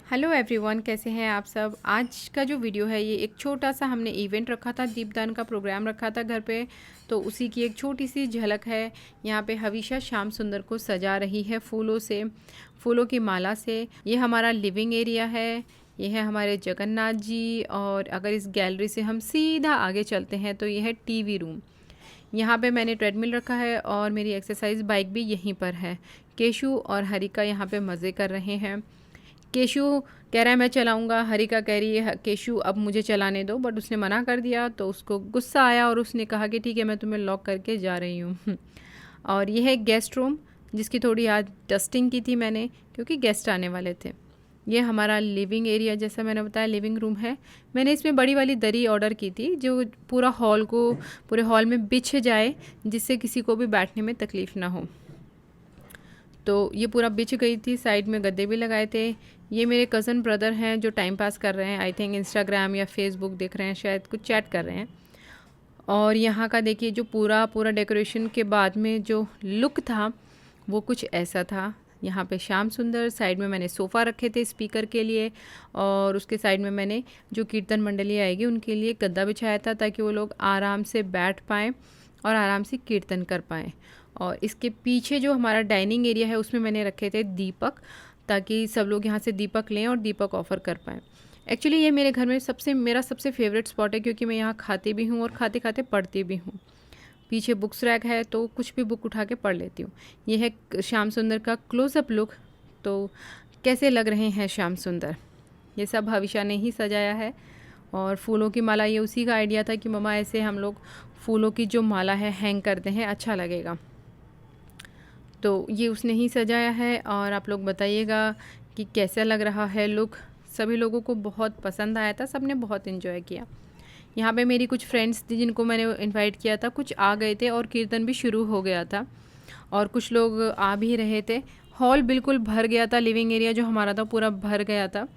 Hello everyone, कैसे हैं आप सब। आज का जो वीडियो है ये एक छोटा सा हमने इवेंट रखा था, दीपदान का प्रोग्राम रखा था घर पे, तो उसी की एक छोटी सी झलक है। यहाँ पे हविशा श्याम सुंदर को सजा रही है फूलों से, फूलों की माला से। ये हमारा लिविंग एरिया है, ये है हमारे जगन्नाथ जी। और अगर इस गैलरी से हम सीधा आगे चलते हैं तो ये है टीवी रूम। यहाँ पे मैंने ट्रेडमिल रखा है और मेरी एक्सरसाइज बाइक भी यहीं पर है। केशु और हरिका यहाँ पे मज़े कर रहे हैं। केशु कह रहा है मैं चलाऊंगा, हरिका कह रही है केशु अब मुझे चलाने दो, बट उसने मना कर दिया तो उसको गुस्सा आया और उसने कहा कि ठीक है मैं तुम्हें लॉक करके जा रही हूँ। और यह है गेस्ट रूम, जिसकी थोड़ी आज डस्टिंग की थी मैंने क्योंकि गेस्ट आने वाले थे। ये हमारा लिविंग एरिया, जैसा मैंने बताया लिविंग रूम है। मैंने इसमें बड़ी वाली दरी ऑर्डर की थी जो पूरा हॉल को, पूरे हॉल में बिछ जाए, जिससे किसी को भी बैठने में तकलीफ़ ना हो। तो ये पूरा बिछ गई थी, साइड में गद्दे भी लगाए थे। ये मेरे कज़न ब्रदर हैं जो टाइम पास कर रहे हैं, आई थिंक इंस्टाग्राम या फेसबुक देख रहे हैं, शायद कुछ चैट कर रहे हैं। और यहाँ का देखिए जो पूरा डेकोरेशन के बाद में जो लुक था वो कुछ ऐसा था। यहाँ पे श्याम सुंदर, साइड में मैंने सोफ़ा रखे थे स्पीकर के लिए, और उसके साइड में मैंने जो कीर्तन मंडली आएगी उनके लिए गद्दा बिछाया था ताकि वो लोग आराम से बैठ पाएँ और आराम से कीर्तन कर पाएँ। और इसके पीछे जो हमारा डाइनिंग एरिया है उसमें मैंने रखे थे दीपक, ताकि सब लोग यहाँ से दीपक लें और दीपक ऑफ़र कर पाएँ। एक्चुअली ये मेरे घर में मेरा सबसे फेवरेट स्पॉट है क्योंकि मैं यहाँ खाती भी हूँ और खाते खाते पढ़ती भी हूँ। पीछे बुक्स रैक है तो कुछ भी बुक उठा के पढ़ लेती हूँ। ये है श्याम सुंदर का क्लोज़अप लुक। तो कैसे लग रहे हैं श्याम सुंदर, ये सब हविशा ने ही सजाया है। और फूलों की माला, ये उसी का आइडिया था कि मम्मा ऐसे हम लोग फूलों की जो माला है हैंग करते हैं, अच्छा लगेगा। तो ये उसने ही सजाया है। और आप लोग बताइएगा कि कैसा लग रहा है लुक। सभी लोगों को बहुत पसंद आया था, सब ने बहुत इन्जॉय किया। यहाँ पे मेरी कुछ फ्रेंड्स थी जिनको मैंने इनवाइट किया था, कुछ आ गए थे और कीर्तन भी शुरू हो गया था और कुछ लोग आ भी रहे थे। हॉल बिल्कुल भर गया था, लिविंग एरिया जो हमारा था पूरा भर गया था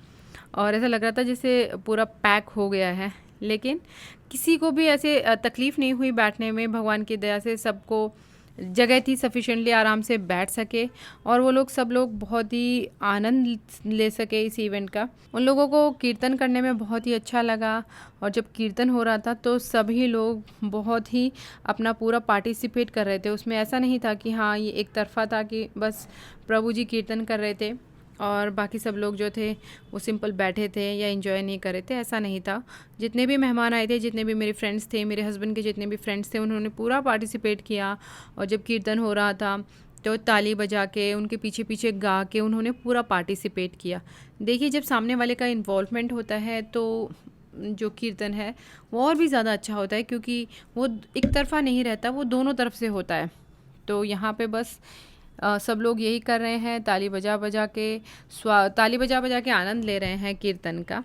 और ऐसा लग रहा था जैसे पूरा पैक हो गया है। लेकिन किसी को भी ऐसे तकलीफ़ नहीं हुई बैठने में, भगवान की दया से सबको जगह थी सफिशेंटली, आराम से बैठ सके और वो लोग सब लोग बहुत ही आनंद ले सके इस इवेंट का। उन लोगों को कीर्तन करने में बहुत ही अच्छा लगा और जब कीर्तन हो रहा था तो सभी लोग बहुत ही अपना पूरा पार्टिसिपेट कर रहे थे उसमें। ऐसा नहीं था कि हाँ ये एक तरफा था कि बस प्रभु जी कीर्तन कर रहे थे और बाकी सब लोग जो थे वो सिंपल बैठे थे या एंजॉय नहीं कर रहे थे, ऐसा नहीं था। जितने भी मेहमान आए थे, जितने भी मेरे फ्रेंड्स थे, मेरे हस्बैंड के जितने भी फ्रेंड्स थे, उन्होंने पूरा पार्टिसिपेट किया। और जब कीर्तन हो रहा था तो ताली बजा के, उनके पीछे पीछे गा के उन्होंने पूरा पार्टिसिपेट किया। देखिए जब सामने वाले का इन्वॉल्वमेंट होता है तो जो कीर्तन है वो और भी ज़्यादा अच्छा होता है क्योंकि वो एक तरफा नहीं रहता, वो दोनों तरफ से होता है। तो यहाँ पे बस सब लोग यही कर रहे हैं, ताली बजा बजा के आनंद ले रहे हैं कीर्तन का।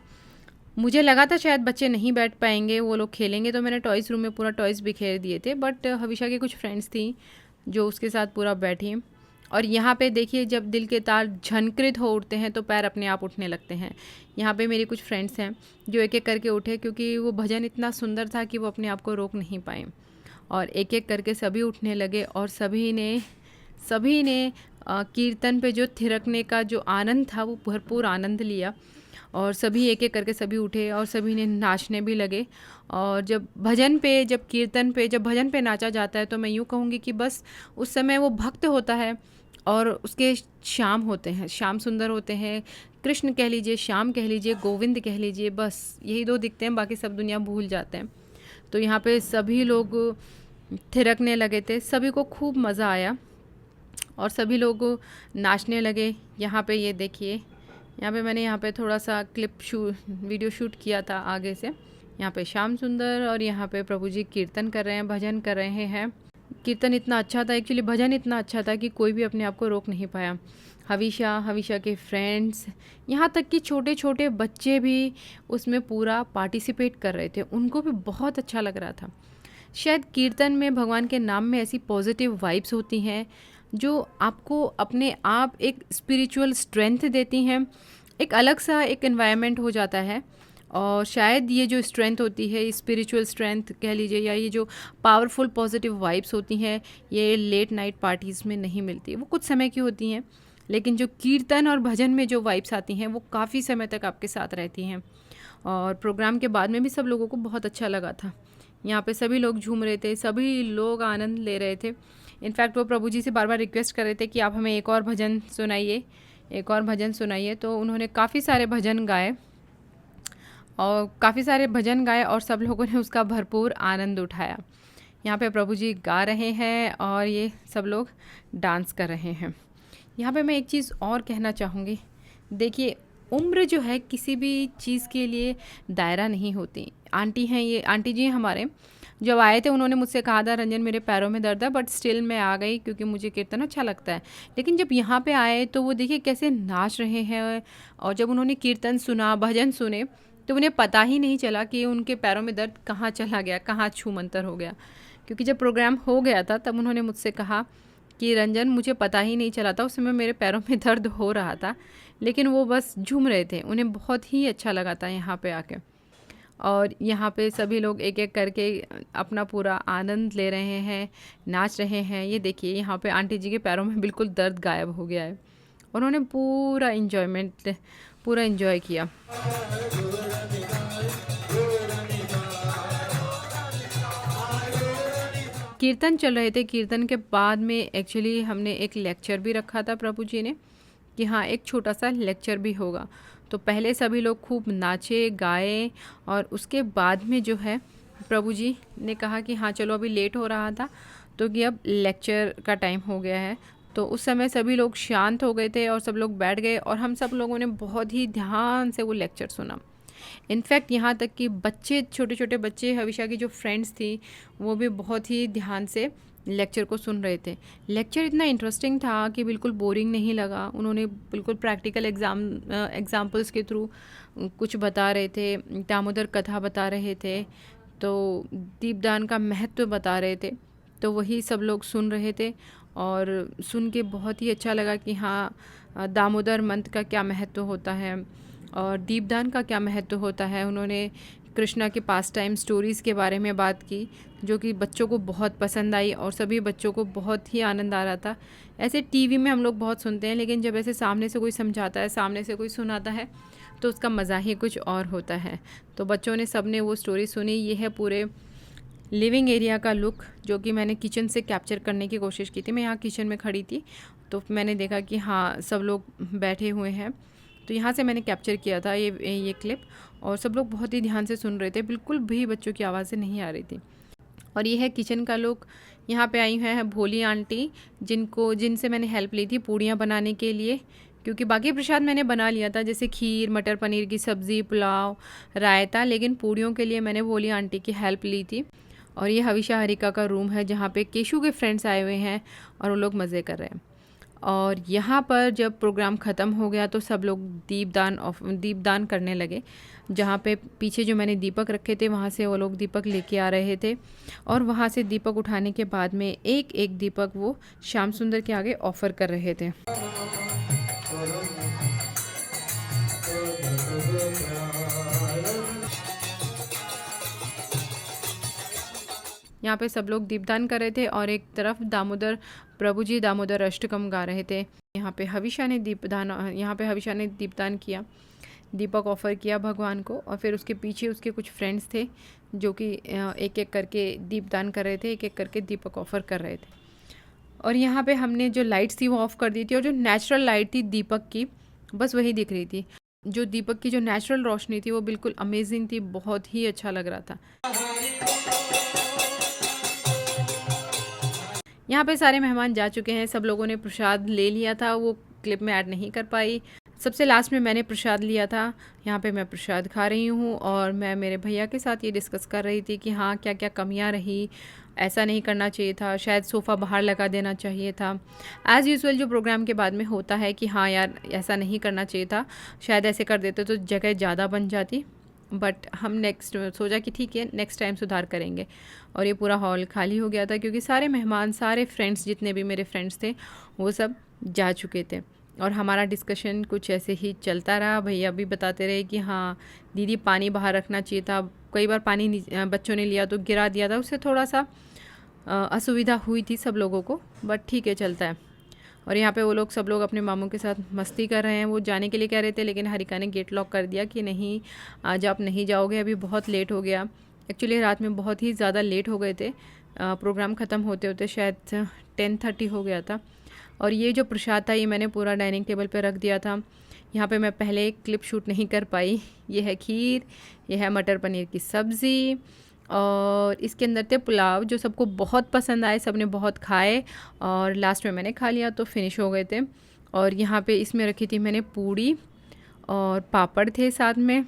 मुझे लगा था शायद बच्चे नहीं बैठ पाएंगे, वो लोग खेलेंगे, तो मैंने टॉयज़ रूम में पूरा टॉयज़ बिखेर दिए थे, बट हविशा की कुछ फ्रेंड्स थी जो उसके साथ पूरा बैठी। और यहाँ पे देखिए जब दिल के तार झनकृत हो उठते हैं तो पैर अपने आप उठने लगते हैं। यहाँ पे मेरी कुछ फ्रेंड्स हैं जो एक एक करके उठे क्योंकि वो भजन इतना सुंदर था कि वो अपने आप को रोक नहीं पाए और एक एक करके सभी उठने लगे और सभी ने कीर्तन पे जो थिरकने का जो आनंद था वो भरपूर आनंद लिया। और सभी एक एक करके सभी उठे और सभी ने नाचने भी लगे। और जब भजन पे नाचा जाता है तो मैं यूँ कहूँगी कि बस उस समय वो भक्त होता है और उसके श्याम होते हैं, श्याम सुंदर होते हैं। कृष्ण कह लीजिए, श्याम कह लीजिए, गोविंद कह लीजिए, बस यही दो दिखते हैं, बाकी सब दुनिया भूल जाते हैं। तो यहाँ पे सभी लोग थिरकने लगे थे, सभी को खूब मज़ा आया और सभी लोग नाचने लगे। यहाँ पे ये देखिए, यहाँ पे मैंने यहाँ पे थोड़ा सा वीडियो शूट किया था आगे से। यहाँ पे श्याम सुंदर और यहाँ पे प्रभु जी कीर्तन कर रहे हैं, भजन कर रहे हैं। कीर्तन इतना अच्छा था, एक्चुअली भजन इतना अच्छा था कि कोई भी अपने आप को रोक नहीं पाया। हविशा के फ्रेंड्स, यहाँ तक कि छोटे छोटे बच्चे भी उसमें पूरा पार्टिसिपेट कर रहे थे, उनको भी बहुत अच्छा लग रहा था। शायद कीर्तन में, भगवान के नाम में ऐसी पॉजिटिव वाइब्स होती हैं जो आपको अपने आप एक स्पिरिचुअल स्ट्रेंथ देती हैं। एक अलग सा एक एनवायरनमेंट हो जाता है और शायद ये जो स्ट्रेंथ होती है, स्पिरिचुअल स्ट्रेंथ कह लीजिए, या ये जो पावरफुल पॉजिटिव वाइब्स होती हैं, ये लेट नाइट पार्टीज़ में नहीं मिलती। वो कुछ समय की होती हैं लेकिन जो कीर्तन और भजन में जो वाइब्स आती हैं वो काफ़ी समय तक आपके साथ रहती हैं। और प्रोग्राम के बाद में भी सब लोगों को बहुत अच्छा लगा था। यहाँ पे सभी लोग झूम रहे थे, सभी लोग आनंद ले रहे थे। इनफैक्ट वो प्रभु जी से बार बार रिक्वेस्ट कर रहे थे कि आप हमें एक और भजन सुनाइए, एक और भजन सुनाइए। तो उन्होंने काफ़ी सारे भजन गाए और सब लोगों ने उसका भरपूर आनंद उठाया। यहाँ पे प्रभु जी गा रहे हैं और ये सब लोग डांस कर रहे हैं। यहाँ पे मैं एक चीज़ और कहना चाहूँगी। देखिए, उम्र जो है किसी भी चीज़ के लिए दायरा नहीं होती। आंटी हैं, ये आंटी जी हमारे, जब आए थे उन्होंने मुझसे कहा था रंजन मेरे पैरों में दर्द है, बट स्टिल मैं आ गई क्योंकि मुझे कीर्तन अच्छा लगता है। लेकिन जब यहाँ पे आए तो वो देखिए कैसे नाच रहे हैं, और जब उन्होंने कीर्तन सुना, भजन सुने, तो उन्हें पता ही नहीं चला कि उनके पैरों में दर्द कहाँ चला गया, कहाँ छूमंतर हो गया। क्योंकि जब प्रोग्राम हो गया था तब उन्होंने मुझसे कहा कि रंजन मुझे पता ही नहीं चला था, उस समय मेरे पैरों में दर्द हो रहा था, लेकिन वो बस झूम रहे थे, उन्हें बहुत ही अच्छा लगा था यहाँ पे आके। और यहाँ पे सभी लोग एक एक करके अपना पूरा आनंद ले रहे हैं, नाच रहे हैं। ये देखिए यहाँ पे आंटी जी के पैरों में बिल्कुल दर्द गायब हो गया है। उन्होंने पूरा इन्जॉय किया। कीर्तन चल रहे थे, कीर्तन के बाद में एक्चुअली हमने एक लेक्चर भी रखा था प्रभु जी ने कि हाँ एक छोटा सा लेक्चर भी होगा। तो पहले सभी लोग खूब नाचे गाए और उसके बाद में जो है प्रभु जी ने कहा कि हाँ चलो अभी लेट हो रहा था तो कि अब लेक्चर का टाइम हो गया है। तो उस समय सभी लोग शांत हो गए थे और सब लोग बैठ गए और हम सब लोगों ने बहुत ही ध्यान से वो लेक्चर सुना। इनफैक्ट यहाँ तक कि बच्चे, छोटे छोटे बच्चे, हविशा की जो फ्रेंड्स थी वो भी बहुत ही ध्यान से लेक्चर को सुन रहे थे। लेक्चर इतना इंटरेस्टिंग था कि बिल्कुल बोरिंग नहीं लगा। उन्होंने बिल्कुल प्रैक्टिकल एग्जाम्पल्स के थ्रू कुछ बता रहे थे, दामोदर कथा बता रहे थे, तो दीपदान का महत्व बता रहे थे। तो वही सब लोग सुन रहे थे और सुन के बहुत ही अच्छा लगा कि हाँ दामोदर मंत्र का क्या महत्व होता है और दीपदान का क्या महत्व होता है। उन्होंने कृष्णा के पास टाइम स्टोरीज़ के बारे में बात की जो कि बच्चों को बहुत पसंद आई और सभी बच्चों को बहुत ही आनंद आ रहा था। ऐसे टीवी में हम लोग बहुत सुनते हैं, लेकिन जब ऐसे सामने से कोई समझाता है, सामने से कोई सुनाता है तो उसका मज़ा ही कुछ और होता है। तो बच्चों ने सब ने वो स्टोरी सुनी। ये है पूरे लिविंग एरिया का लुक जो कि मैंने किचन से कैप्चर करने की कोशिश की थी। मैं यहाँ किचन में खड़ी थी तो मैंने देखा कि हाँ सब लोग बैठे हुए हैं, तो यहाँ से मैंने कैप्चर किया था ये क्लिप। और सब लोग बहुत ही ध्यान से सुन रहे थे, बिल्कुल भी बच्चों की आवाज़ें नहीं आ रही थी। और ये है किचन का लुक। यहाँ पे आई हैं भोली आंटी जिनसे मैंने हेल्प ली थी पूड़ियाँ बनाने के लिए, क्योंकि बाकी प्रसाद मैंने बना लिया था जैसे खीर, मटर पनीर की सब्ज़ी, पुलाव, रायता, लेकिन पूड़ियों के लिए मैंने भोली आंटी की हेल्प ली थी। और ये हविशा हरिका का रूम है जहाँ पे केशु के फ्रेंड्स आए हुए हैं और वो लोग मज़े कर रहे हैं। और यहाँ पर जब प्रोग्राम ख़त्म हो गया तो सब लोग दीपदान करने लगे। जहाँ पे पीछे जो मैंने दीपक रखे थे वहाँ से वो लोग दीपक लेके आ रहे थे और वहाँ से दीपक उठाने के बाद में एक एक दीपक वो श्याम सुंदर के आगे ऑफ़र कर रहे थे। यहाँ पे सब लोग दीपदान कर रहे थे और एक तरफ प्रभु जी दामोदर अष्टकम गा रहे थे। यहाँ पे हविशा ने दीपदान किया, दीपक ऑफ़र किया भगवान को। और फिर उसके पीछे उसके कुछ फ्रेंड्स थे जो कि एक एक करके दीपदान कर रहे थे, एक एक करके दीपक ऑफ़र कर रहे थे। और यहाँ पे हमने जो लाइट्स थी वो ऑफ़ कर दी थी और जो नेचुरल लाइट थी दीपक की बस वही दिख रही थी। जो दीपक की जो नेचुरल रोशनी थी वो बिल्कुल अमेजिंग थी, बहुत ही अच्छा लग रहा था। यहाँ पे सारे मेहमान जा चुके हैं, सब लोगों ने प्रसाद ले लिया था, वो क्लिप में ऐड नहीं कर पाई। सबसे लास्ट में मैंने प्रसाद लिया था। यहाँ पे मैं प्रसाद खा रही हूँ और मैं मेरे भैया के साथ ये डिस्कस कर रही थी कि हाँ क्या क्या कमियाँ रही, ऐसा नहीं करना चाहिए था, शायद सोफ़ा बाहर लगा देना चाहिए था। एज़ यूजुअल जो प्रोग्राम के बाद में होता है कि हाँ यार ऐसा नहीं करना चाहिए था, शायद ऐसे कर देते तो जगह ज़्यादा बन जाती। बट हम नेक्स्ट सोचा कि ठीक है नेक्स्ट टाइम सुधार करेंगे। और ये पूरा हॉल खाली हो गया था क्योंकि सारे मेहमान, सारे फ्रेंड्स, जितने भी मेरे फ्रेंड्स थे वो सब जा चुके थे। और हमारा डिस्कशन कुछ ऐसे ही चलता रहा। भैया भी बताते रहे कि हाँ दीदी पानी बाहर रखना चाहिए था, कई बार पानी बच्चों ने लिया तो गिरा दिया था, उससे थोड़ा सा असुविधा हुई थी सब लोगों को, बट ठीक है चलता है। और यहाँ पे वो लोग सब लोग अपने मामू के साथ मस्ती कर रहे हैं। वो जाने के लिए कह रहे थे, लेकिन हरिका ने गेट लॉक कर दिया कि नहीं, आज आप नहीं जाओगे, अभी बहुत लेट हो गया। एक्चुअली रात में बहुत ही ज़्यादा लेट हो गए थे, प्रोग्राम ख़त्म होते होते शायद 10:30 हो गया था। और ये जो प्रसाद था ये मैंने पूरा डाइनिंग टेबल पे रख दिया था। यहाँ पे मैं पहले एक क्लिप शूट नहीं कर पाई। ये है खीर, ये है मटर पनीर की सब्ज़ी, और इसके अंदर थे पुलाव जो सबको बहुत पसंद आए, सब ने बहुत खाए और लास्ट में मैंने खा लिया तो फिनिश हो गए थे। और यहाँ पे इसमें रखी थी मैंने पूड़ी और पापड़ थे साथ में।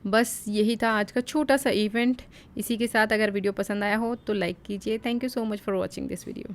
बस यही था आज का छोटा सा इवेंट। इसी के साथ अगर वीडियो पसंद आया हो तो लाइक कीजिए। Thank you so much for watching this video.